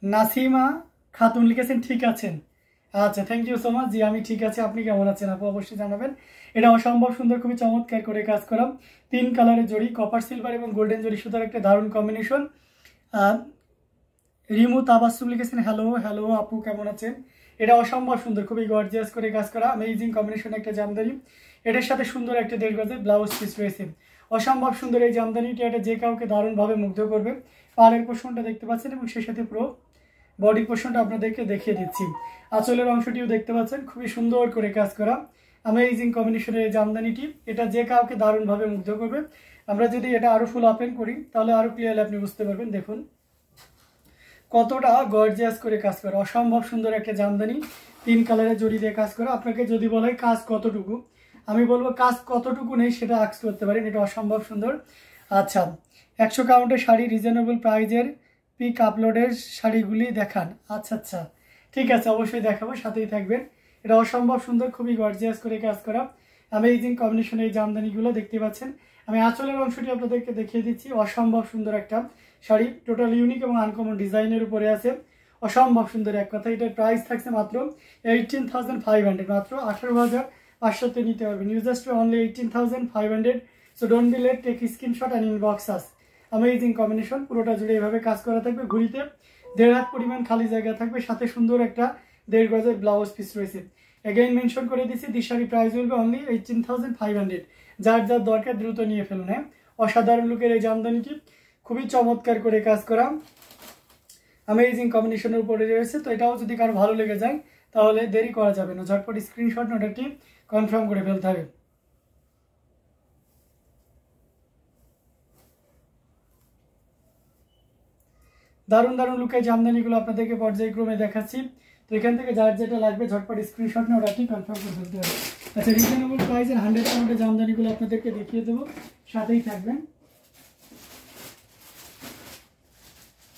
নাসিমা খাতুন লিখেছেন ঠিক আছেন। আচ্ছা, থ্যাংক ইউ সো মাচ। জি আমি ঠিক আছে, আপনি কেমন আছেন আপু অবশ্যই জানাবেন। এটা অসম্ভব সুন্দর, খুবই চমৎকার করে কাজ করা, 3 কালারের জড়ি, কপার সিলভার এবং গোল্ডেন জড়ি সুতার একটা দারুণ কম্বিনেশন। রিমু তাবাসসুম লিখেছেন হ্যালো হ্যালো আপু কেমন আছেন। এটা অসম্ভব সুন্দর, খুবই গর্জিয়াস করে কাজ করা, অ্যামেজিং কম্বিনেশন একটা জামদানি। এটার সাথে সুন্দর একটা 1.5 গজের ব্লাউজ পিস রয়েছে। অসম্ভব সুন্দর এই জামদানিটা, এটা যে কাউকে দারুণভাবে মুগ্ধ করবে। পাড়ের পোর্শনটা দেখতে পাচ্ছেন এবং সেই সাথে পুরো বডি পোর্শনটা আপনাদেরকে দেখিয়ে দিচ্ছি। আঁচলের অংশটিও দেখতে পাচ্ছেন, খুবই সুন্দর করে কাজ করা, অ্যামেজিং কম্বিনেশনের এই জামদানিটি, এটা যে কাউকে দারুণভাবে মুগ্ধ করবে। আমরা যদি এটা আরও ফুল ওপেন করি তাহলে আরও ক্লিয়ারলি আপনি বুঝতে পারবেন। দেখুন কতটা গর্জিয়াস করে কাজ করা, অসম্ভব সুন্দর একটা জামদানি, 3 কালারের জড়ি দিয়ে কাজ করা। আপনাকে যদি বলা হয় কাজ কতটুকু, আমি বলবো কাজ কতটুকু নেই সেটা আক্স করতে পারেন, এটা অসম্ভব সুন্দর। আচ্ছা, 100 কাউন্টের শাড়ি, রিজনেবল প্রাইজের পিক আপলোডের শাড়িগুলি দেখান। আচ্ছা আচ্ছা, ঠিক আছে, অবশ্যই দেখাবো, সাথেই থাকবেন। এটা অসম্ভব সুন্দর, খুবই গর্জিয়াস করে কাজ করা, অ্যামেজিং কম্বিনেশনের এই জামদানিগুলো দেখতে পাচ্ছেন। আমি আঁচলের অংশটি আপনাদেরকে দেখিয়ে দিচ্ছি। অসম্ভব সুন্দর একটা শাড়ি, টোটাল ইউনিক এবং আনকমন ডিজাইনের উপরে আছে, অসম্ভব সুন্দর এক কথা। এটার প্রাইস থাকছে মাত্র 18,500, মাত্র 18,500 নিতে পারবেন। You just only 18,500। So don't be late, take screenshot and inbox us. Amazing combination, পুরোটা জুড়ে এভাবে কাজ করা থাকবে। ঘুরিতে 1.5 হাত পরিমাণ খালি জায়গা থাকবে, সাথে সুন্দর একটা 1.5 গজের ব্লাউজ পিস রয়েছে। এগেইন মেনশন করে দিচ্ছি, দিস শাড়ি প্রাইস হলবে অনলি 18,500। যার যার দরকার দ্রুত নিয়ে ফেলুন। হ্যাঁ, অসাধারণ লুকের এই জামদানিটি, খুবই চমৎকার করে কাজ করা, অ্যামেজিং কম্বিনেশনের উপরে রয়েছে। তো এটাও যদি কারো ভালো লেগে যায় তাহলে দেরি করা যাবে না, ঝটপট স্ক্রিনশট নোটটি কনফার্ম করে ফেলতে হবে। দারুণ দারুণ লুকের জামদানিগুলো আপনাদেরকে পর্যায়ক্রমে দেখাচ্ছি। তো এখান থেকে যার যেটা লাগবে ঝটপট স্ক্রিনশট নোটটি কনফার্ম করে ফেলতে হবে। আচ্ছা, রিজনেবল প্রাইসের 100 কাউন্টের জামদানিগুলো আপনাদেরকে দেখিয়ে দেবো, সাথেই থাকবেন।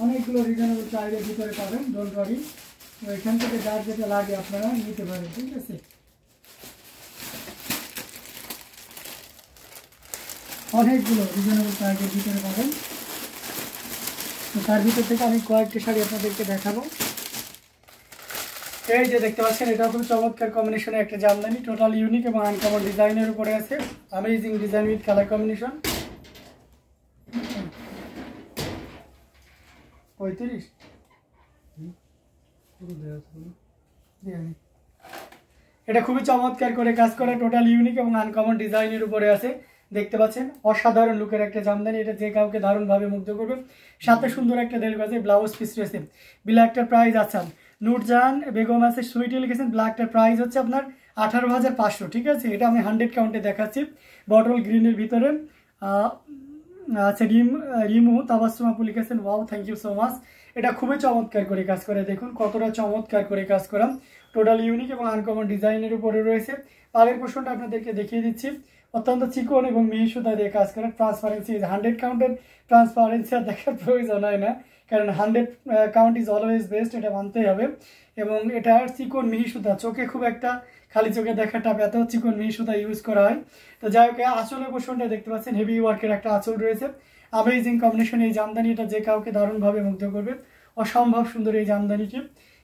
অনেকগুলো রিজনেবল প্রাইসের ভিতরে পাবেন, ডোন্ট ওয়ারি। তো এখান থেকে যার যেটা লাগে আপনারা নিতে পারেন, ঠিক আছে। অনেকগুলো রিজনেবল প্রাইসের ভিতরে পাবেন। তো তার ভিতর থেকে আমি কয়েকটি শাড়ি আপনাদেরকে দেখাবো। এই যে দেখতে পাচ্ছেন, এটা খুব চমৎকার কম্বিনেশনের একটা জামদানি, টোটাল ইউনিক এবং আনকমন ডিজাইনের উপরে আছে, amazing design with colour combination. 35 এটা খুবই চমৎকার করে কাজ করা, টোটাল ইউনিক এবং আনকমন ডিজাইনের উপরে আছে, দেখতে পাচ্ছেন। অসাধারণ লুকের একটা জামদানি, এটা যে কাউকে দারুণভাবে মুগ্ধ করবে। সাথে সুন্দর একটা 1.5 গজের ব্লাউজ পিস রয়েছে। ব্ল্যাকটার প্রাইস আছে, নুরজাহান বেগম আছে সুইটি লিখেছেন, ব্ল্যাকটার প্রাইস হচ্ছে আপনার 18,500, ঠিক আছে। এটা আমি 100 কাউন্টে দেখাচ্ছি, বটল গ্রিনের ভিতরে। আচ্ছা, রিমু তাবাসসুম আপু লিখেছেন, wow thank you so much. এটা খুবই চমৎকার করে কাজ করে, দেখুন কতটা চমৎকার করে কাজ করা, টোটাল ইউনিক এবং আনকমন ডিজাইনের উপরে রয়েছে। পাড়ের পোর্শনটা আপনাদেরকে দেখিয়ে দিচ্ছি, অত্যন্ত চিকন এবং মিহি সুতা দিয়ে কাজ করা, ট্রান্সপারেন্সি 100 কাউন্টের ট্রান্সপারেন্সি আর দেখার প্রয়োজন হয় না, কারণ 100 কাউন্ট ইজ অলওয়েজ বেস্ট, এটা মানতেই হবে। এবং এটা চিকন মিহি সুতা, চোখে খুব একটা খালি চোখে দেখা টাপ, এত চিকন মিহি সুতা ইউজ করা হয়। তো যাই হোক, আঁচলের পোর্শনটা দেখতে পাচ্ছেন, হেভি ওয়ার্কের একটা আঁচল রয়েছে, অ্যামেজিং কম্বিনেশন এই জামদানি, এটা যে কাউকে দারুণভাবে মুগ্ধ করবে। অসম্ভব সুন্দর এই জামদানিটি,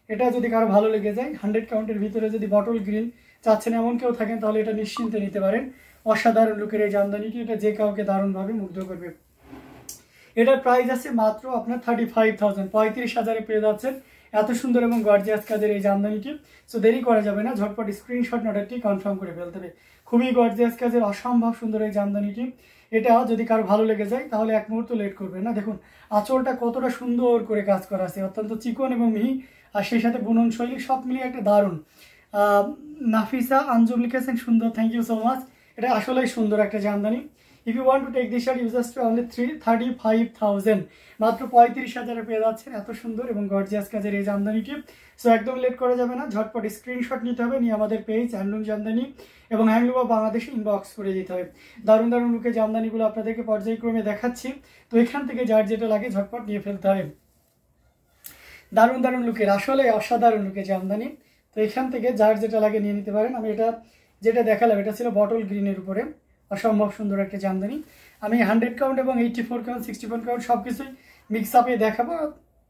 এটা যদি কারো ভালো লেগে যায়, 100 কাউন্টের ভিতরে যদি বটল গ্রিন চাচ্ছেন এমন কেউ থাকেন তাহলে এটা নিশ্চিন্তে নিতে পারেন। অসাধারণ লুকের এই জামদানিটি, এটা যে কাউকে দারুণভাবে মুগ্ধ করবে। এটার প্রাইস আছে মাত্র আপনার 35,000, 35,000-এ পেয়ে যাচ্ছেন এত সুন্দর এবং গর্জিয়াস কাজের এই জামদানিটি। সো দেরি করা যাবে না, ঝটপট স্ক্রিনশট নোটটি কনফার্ম করে ফেলতে হবে। খুবই গর্জিয়াস কাজের অসম্ভব সুন্দর এই জামদানিটি, এটা যদি কারো ভালো লেগে যায় তাহলে এক মুহূর্ত লেট করবে না। দেখুন আঁচলটা কতটা সুন্দর করে কাজ করা আছে, অত্যন্ত চিকন এবং মিহি, আর সেই সাথে বুনন শৈলী সব মিলিয়ে একটা দারুণ। নাফিসা আঞ্জুম লিখেছেন সুন্দর, থ্যাংক ইউ সো মাচ। এটা আসলেই সুন্দর একটা jamdani. If you want to take this shirt you just only 35,000, মাত্র 35,000-এ পেয়ে যাচ্ছেন এত সুন্দর এবং গর্জিয়াস কাজের এই জামদানিটি। সো একদম লেট করা যাবে না, ঝটপট স্ক্রিনশট নিতে হবে, নিয়ে আমাদের পেজ হ্যান্ডলুম জামদানি এবং হ্যান্ডলুম অফ বাংলাদেশে ইনবক্স করে দিতে হবে। দারুণ দারুণ লুকে জামদানিগুলো আপনাদেরকে পর্যায়ক্রমে দেখাচ্ছি। তো এখান থেকে যার যেটা লাগে ঝটপট নিয়ে ফেলতে হবে। দারুণ দারুণ লুকের, আসলে অসাধারণ লুকে জামদানি। তো এখান থেকে যার যেটা লাগে নিয়ে নিতে পারেন। আমি এটা যেটা দেখালাম এটা ছিল বটল গ্রিনের উপরে, অসম্ভব সুন্দর একটা জামদানি। আমি 100 কাউন্ট এবং 84 কাউন্ট 64 কাউন্ট সব কিছুই মিক্স আপে দেখাবো,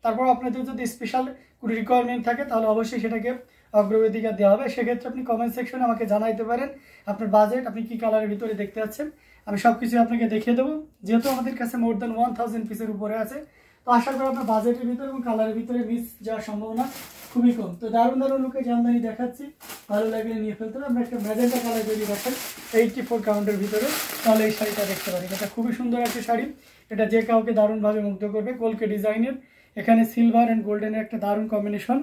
তারপর আপনাদের যদি স্পেশাল কোনো রিকোয়ারমেন্ট থাকে তাহলে অবশ্যই সেটাকে অগ্রাধিকার দেওয়া হবে। সেক্ষেত্রে আপনি কমেন্ট সেকশনে আমাকে জানাইতে পারেন আপনার বাজেট, আপনি কী কালারের ভিতরে দেখতে পাচ্ছেন, আমি সব কিছু আপনাকে দেখিয়ে দেবো। যেহেতু আমাদের কাছে মোর দ্যান 1000 পিসের উপরে আছে, তো আশা করি আপনার বাজেটের ভিতরে এবং কালারের ভিতরে মিস যাওয়ার সম্ভাবনা খুবই কম। তো দারুণ দারুণ লুকে জামদানি দেখাচ্ছি, ভালো লাগলে নিয়ে ফেলতে হবে। আমরা একটা ম্যাজেন্টা কালার যদি দেখেন 84 কাউন্টের ভিতরে, তাহলে এই শাড়িটা দেখতে পারেন। এটা খুবই সুন্দর একটা শাড়ি, এটা যে কাউকে দারুণভাবে মুগ্ধ করবে। কলকে ডিজাইনের, এখানে সিলভার অ্যান্ড গোল্ডেনের একটা দারুণ কম্বিনেশন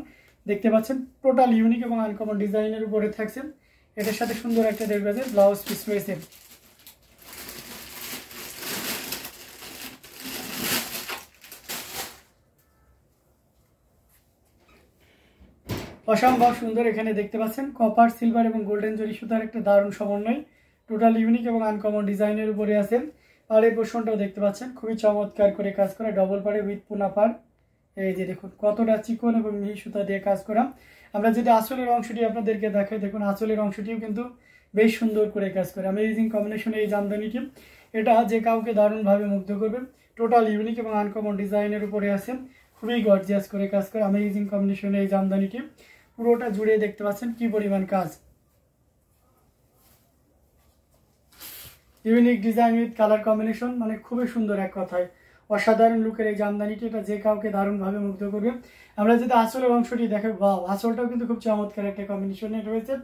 দেখতে পাচ্ছেন। টোটাল ইউনিক এবং আনকমন ডিজাইনের উপরে থাকছে। এটার সাথে সুন্দর একটা দেখবে ব্লাউজ পিস রয়েছে। অসম্ভব সুন্দর, এখানে দেখতে পাচ্ছেন কপার, সিলভার এবং গোল্ডেন জরি সুতার একটা দারুণ সমন্বয়। টোটাল ইউনিক এবং আনকমন ডিজাইনের উপরে আছে। পাড়ের পোর্শনটাও দেখতে পাচ্ছেন খুবই চমৎকার করে কাজ করা, ডবল পাড়ে উইথ পুনা পাড়। এই যে দেখুন কতটা চিকন এবং মিহি সুতা দিয়ে কাজ করা। আমরা যদি আঁচলের অংশটি আপনাদেরকে দেখাই, দেখুন আঁচলের অংশটিও কিন্তু বেশ সুন্দর করে কাজ করে। অ্যামেজিং কম্বিনেশনে এই জামদানিটি, এটা যে কাউকে দারুণভাবে মুগ্ধ করবে। টোটাল ইউনিক এবং আনকমন ডিজাইনের উপরে আছে, খুবই গর্জিয়াস করে কাজ করে। অ্যামেজিং কম্বিনেশনে এই জামদানিটি পুরোটা জুড়ে দেখতে পাচ্ছেন কি পরিমাণ কাজ। Unique design with colour combination, মানে খুবই সুন্দর, এক কথায় অসাধারণ লুকের এই জামদানিটি, এটা যে কাউকে দারুণভাবে মুগ্ধ করবে। আমরা যদি আঁচলের অংশটি দেখে, বাহ, আঁচলটাও কিন্তু খুব চমৎকার একটা কম্বিনেশনে রয়েছে।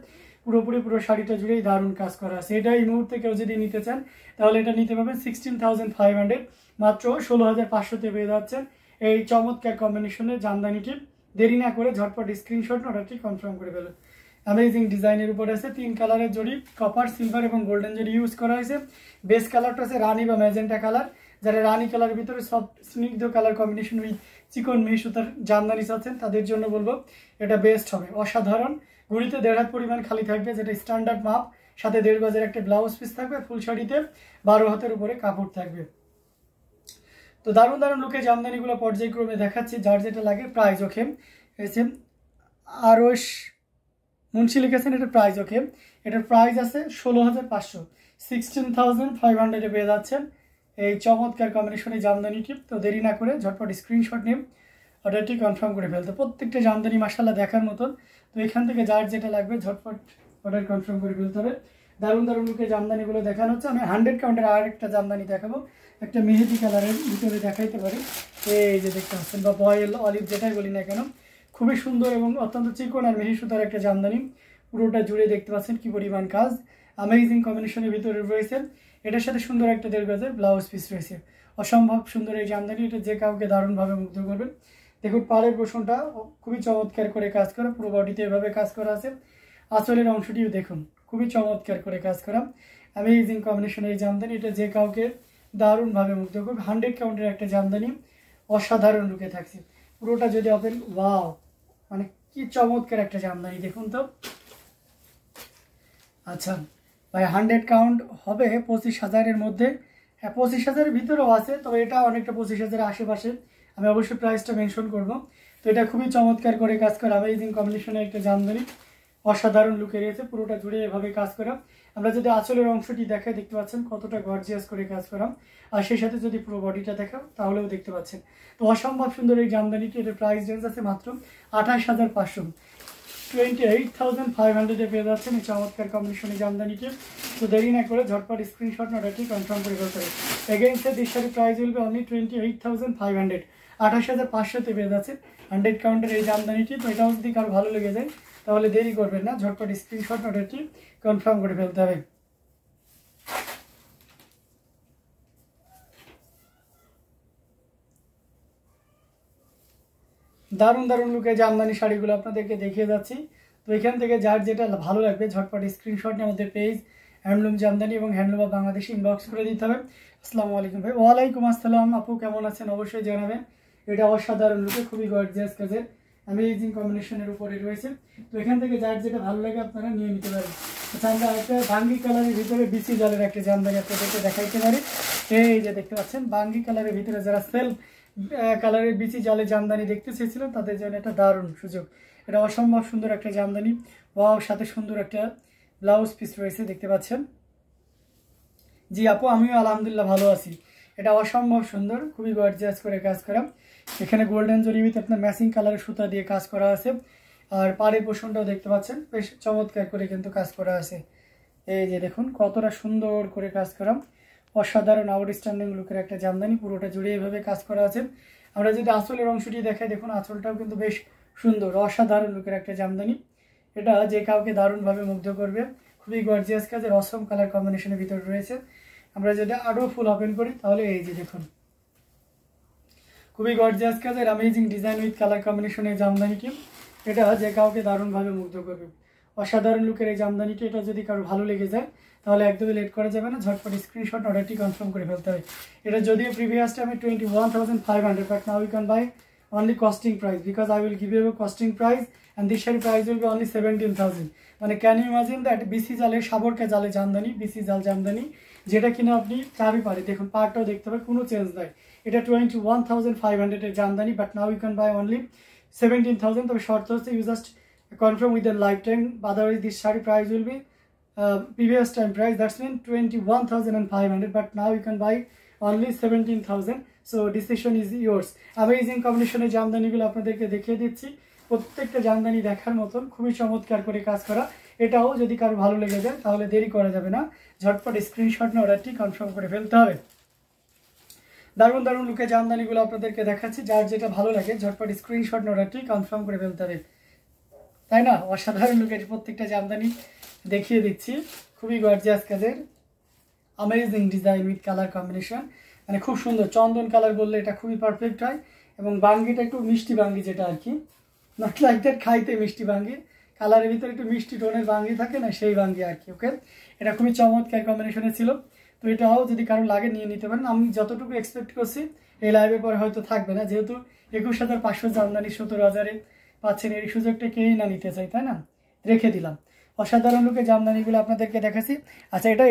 পুরো শাড়িটা জুড়েই দারুণ কাজ করা আছে। এটা এই মুহূর্তে কেউ যদি নিতে চান তাহলে এটা নিতে পারবেন 16,500, মাত্র 16,500-তে পেয়ে যাচ্ছেন এই চমৎকার কম্বিনেশনের জামদানিটি। দেরি না করে ঝটপট স্ক্রিনশট অর্ডারটি কনফার্ম করে ফেলুন। অ্যামেজিং ডিজাইনের উপর আছে 3 কালারের জড়ি, কপার, সিলভার এবং গোল্ডেন জড়ি ইউজ করা হয়েছে। বেস কালারটা আছে রানি বা ম্যাজেন্টা কালার। যারা রানি কালারের ভিতরে সব স্নিগ্ধ কালার কম্বিনেশন উইথ চিকন মিহি সুতার জামদানি চাচ্ছেন তাদের জন্য বলবো এটা বেস্ট হবে। অসাধারণ, ঘুড়িতে 1.5 হাত পরিমাণ খালি থাকবে, যেটা স্ট্যান্ডার্ড মাপ, সাথে 1.5 গজের একটা ব্লাউজ পিস থাকবে। ফুল শাড়িতে 12 হাতের উপরে কাপড় থাকবে। তো দারুণ দারুণ লুকে জামদানিগুলো পর্যায়ক্রমে দেখাচ্ছি, যার যেটা লাগে। প্রাইস ওকে এসে আরশ মুন্সি লিখেছেন, এটা প্রাইস ওকে। এটার প্রাইস আছে 16,500, 16,500-এ পেয়ে যাচ্ছেন এই চমৎকার কম্বিনেশনে জামদানিটি। তো দেরি না করে ঝটপট স্ক্রিনশট নিয়ে অর্ডারটি কনফার্ম করে ফেলতে। প্রত্যেকটা জামদানি মাশাআল্লাহ দেখার মতন। তো এখান থেকে যার যেটা লাগবে ঝটপট অর্ডার কনফার্ম করে ফেলতে হবে। দারুণ দারুণ লুকে জামদানিগুলো দেখানো হচ্ছে। আমি 100 কাউন্টের আর একটা জামদানি দেখাবো, একটা মেহেদি কালারের ভিতরে দেখাইতে পারি। এই যে দেখতে পাচ্ছেন, বা বয়েল অলিভ যেটাই বলি না কেন, খুবই সুন্দর এবং অত্যন্ত চিকন আর মিহি সুতার একটা জামদানি। পুরোটা জুড়ে দেখতে পাচ্ছেন কি পরিমাণ কাজ। অ্যামেজিং কম্বিনেশনের ভিতরে রয়েছে। এটার সাথে সুন্দর একটা 1.5 গজের ব্লাউজ পিস রয়েছে। অসম্ভব সুন্দর এই জামদানি, এটা যে কাউকে দারুণভাবে মুগ্ধ করবে। দেখুন পাড়ের পোর্শনটা খুবই চমৎকার করে কাজ করা, পুরো বডিতে এভাবে কাজ করা আছে। আঁচলের অংশটিও দেখুন খুবই চমৎকার করে কাজ করা। অ্যামেজিং কম্বিনেশনের এই জামদানি, এটা যে কাউকে দারুণভাবে মুগ্ধ করবে। 100 কাউন্টের একটা জামদানি, অসাধারণ লুকে থাকছে। পুরোটা যদি ওপেন, ওয়াও, মানে কি চমৎকার একটা জামদানি দেখুন তো। আচ্ছা ভাই, 100 কাউন্ট হবে 25,000-এর মধ্যে। হ্যাঁ, 25,000-এর ভিতরেও আছে, তবে এটা অনেকটা 25,000-এর আশেপাশে। আমি অবশ্যই প্রাইসটা মেনশন করব। তো এটা খুবই চমৎকার করে কাজ করা, অ্যামেজিং কম্বিনেশনের একটা জামদানি, অসাধারণ লুকে রয়েছে। পুরোটা জুড়ে এভাবে কাজ করা। আমরা যদি আঁচলের অংশটি দেখাই, দেখতে পাচ্ছেন কতটা গর্জিয়াস করে কাজ করা। আর সেই সাথে যদি পুরো বডিটা দেখাও তাহলেও দেখতে পাচ্ছেন। তো অসম্ভব সুন্দর এই জামদানিটি, এটার প্রাইস রেঞ্জ আছে মাত্র 28,500, 28,500-এ পেয়ে যাচ্ছেন এই চমৎকার কম্বিনেশনের জামদানিটি। তো দেরি না করে ঝটপট স্ক্রিনশট অর্ডারটি কনফার্ম করে ফেলতে হবে। এগেইন সে দিস শাড়ির প্রাইস উইল বি অনলি 28,500, 28,500-তে পেয়ে যাচ্ছে 100 কাউন্টের এই জামদানিটি। তো এটাও যদি কারো ভালো লেগে যায় তাহলে দেরি করবেন না, ঝটপট স্ক্রিনশট অর্ডারটি কনফার্ম করে ফেলতে হবে। দারুণ দারুণ লুকে জামদানি শাড়িগুলো আপনাদেরকে দেখিয়ে যাচ্ছি। তো এখান থেকে যার যেটা ভালো লাগবে ঝটপট স্ক্রিনশট নিয়ে আমাদের পেজ হ্যান্ডলুম জামদানি এবং হ্যান্ডলুম অফ বাংলাদেশ ইনবক্স করে দিতে হবে। আসসালামু আলাইকুম ভাই। ওয়ালাইকুম আসসালাম আপু, কেমন আছেন? অবশ্যই জানাবেন। এটা অসাধারণ লুকে, খুবই গর্জিয়াস কাজের, অ্যামেজিং কম্বিনেশনের উপরে রয়েছে। তো এখান থেকে যার যেটা ভালো লাগে আপনারা নিয়ে নিতে পারেন। আচ্ছা, আমরা একটা বাঙ্গি কালারের ভিতরে বিসি জালের একটা জামদানি আপনাদেরকে দেখাইতে পারি। এই যে দেখতে পাচ্ছেন বাঙ্গি কালারের ভিতরে যারা সেলফ কালারের বিচি জালে জামদানি দেখতে চেয়েছিলেন তাদের জন্য একটা দারুণ সুযোগ। এটা অসম্ভব সুন্দর একটা জামদানি, ওয়াও, সাথে সুন্দর একটা ব্লাউজ পিস রয়েছে দেখতে পাচ্ছেন। জি আপু, আমিও আলহামদুলিল্লাহ ভালো আছি। এটা অসম্ভব সুন্দর, খুবই গর্জিয়াস করে কাজ করা। এখানে গোল্ডেন জরি উইথ আপনার ম্যাচিং কালারের সুতা দিয়ে কাজ করা আছে। আর পাড়ের পোর্শনটাও দেখতে পাচ্ছেন বেশ চমৎকার করে কিন্তু কাজ করা আছে। এই যে দেখুন কতটা সুন্দর করে কাজ করা, অসাধারণ আউটস্ট্যান্ডিং লুকের একটা জামদানি, পুরোটা জুড়ে এইভাবে কাজ করা আছে। আমরা যদি আঁচলের অংশটি দেখাই, দেখুন আঁচলটাও কিন্তু বেশ সুন্দর, অসাধারণ লুকের একটা জামদানি। এটা যে কাউকে দারুণভাবে মুগ্ধ করবে। খুবই গর্জিয়াস কাজের অসম কালার কম্বিনেশনের ভিতরে রয়েছে। আমরা যদি আরও ফুল ওপেন করি তাহলে এই যে দেখুন খুবই গর্জিয়াস কাজের অ্যামেজিং ডিজাইন উইথ কালার কম্বিনেশনের জামদানিটি। এটা যে কাউকে দারুণভাবে মুগ্ধ করবে, অসাধারণ লুকের এই জামদানিটি। এটা যদি কারো ভালো লেগে যায় তাহলে একদমই লেট করা যাবে না, ঝটপট স্ক্রিনশট অর্ডারটি কনফার্ম করে ফেলতে হবে। এটা যদিও প্রিভিয়াস টাইমে 21,500, but now you can buy only costing price, because I will give you costing price and this sari price will be only 17,000। মানে ক্যান ইউ ইমাজিন দ্যাট বিসি জালের সাবরকা জালে জামদানি, বিসি জাল জামদানি, যেটা কিনা আপনি চাবি পারে, দেখুন পার্টটাও দেখতে হবে, কোনো চেঞ্জ নাই। এটা 21,500 jamdani, but now you can buy only 17,000। তবে শর্ত হচ্ছে you just confirm with the lifetime, otherwise this shari price will be previous time price, that's mean 21,500, but now you can buy only 17,000. so decision is yours. Amazing combination এর জামদানিগুলো আপনাদেরকে দেখিয়ে দিচ্ছি, প্রত্যেকটা জামদানি দেখার মতন, খুবই চমৎকার করে কাজ করা। এটাও যদি কারো ভালো লেগে যায় তাহলে দেরি করা যাবে না, ঝটপট স্ক্রিনশট নিয়ে অর্ডারটি কনফার্ম করে ফেলতে হবে। দারুণ দারুণ লুকে জামদানিগুলো আপনাদেরকে দেখাচ্ছি, যার যেটা ভালো লাগে ঝটপট স্ক্রিনশট নিয়ে অর্ডারটি কনফার্ম করে ফেলতে হবে, তাই না? অসাধারণ লুকের প্রত্যেকটা জামদানি দেখিয়ে দিচ্ছি, খুবই গর্জিয়াস কাজের amazing design with colour combination, মানে খুব সুন্দর চন্দন কালার বললে এটা খুবই পারফেক্ট হয়। এবং বাঙ্গিটা একটু মিষ্টি বাঙ্গি, যেটা আর কি নট লাইক দ্যাট খাইতে মিষ্টি বাঙ্গি, কালারের ভিতরে একটু মিষ্টি টোনের বাঙ্গি থাকে না, সেই বাঙ্গি আর কি। ওকে, এটা খুবই চমৎকার কম্বিনেশনে ছিল। তো এটাও যদি কারো লাগে নিয়ে নিতে পারেন। আমি যতটুকু এক্সপেক্ট করছি এই লাইভের পরে হয়তো থাকবে না, যেহেতু 21,500 জামদানি 17,000-এ পাচ্ছেন, এই সুযোগটা কেউই না নিতে চাই, তাই না? রেখে দিলাম। অসাধারণ লুকে জামদানিগুলো আপনাদেরকে দেখাচ্ছি। আচ্ছা, এটা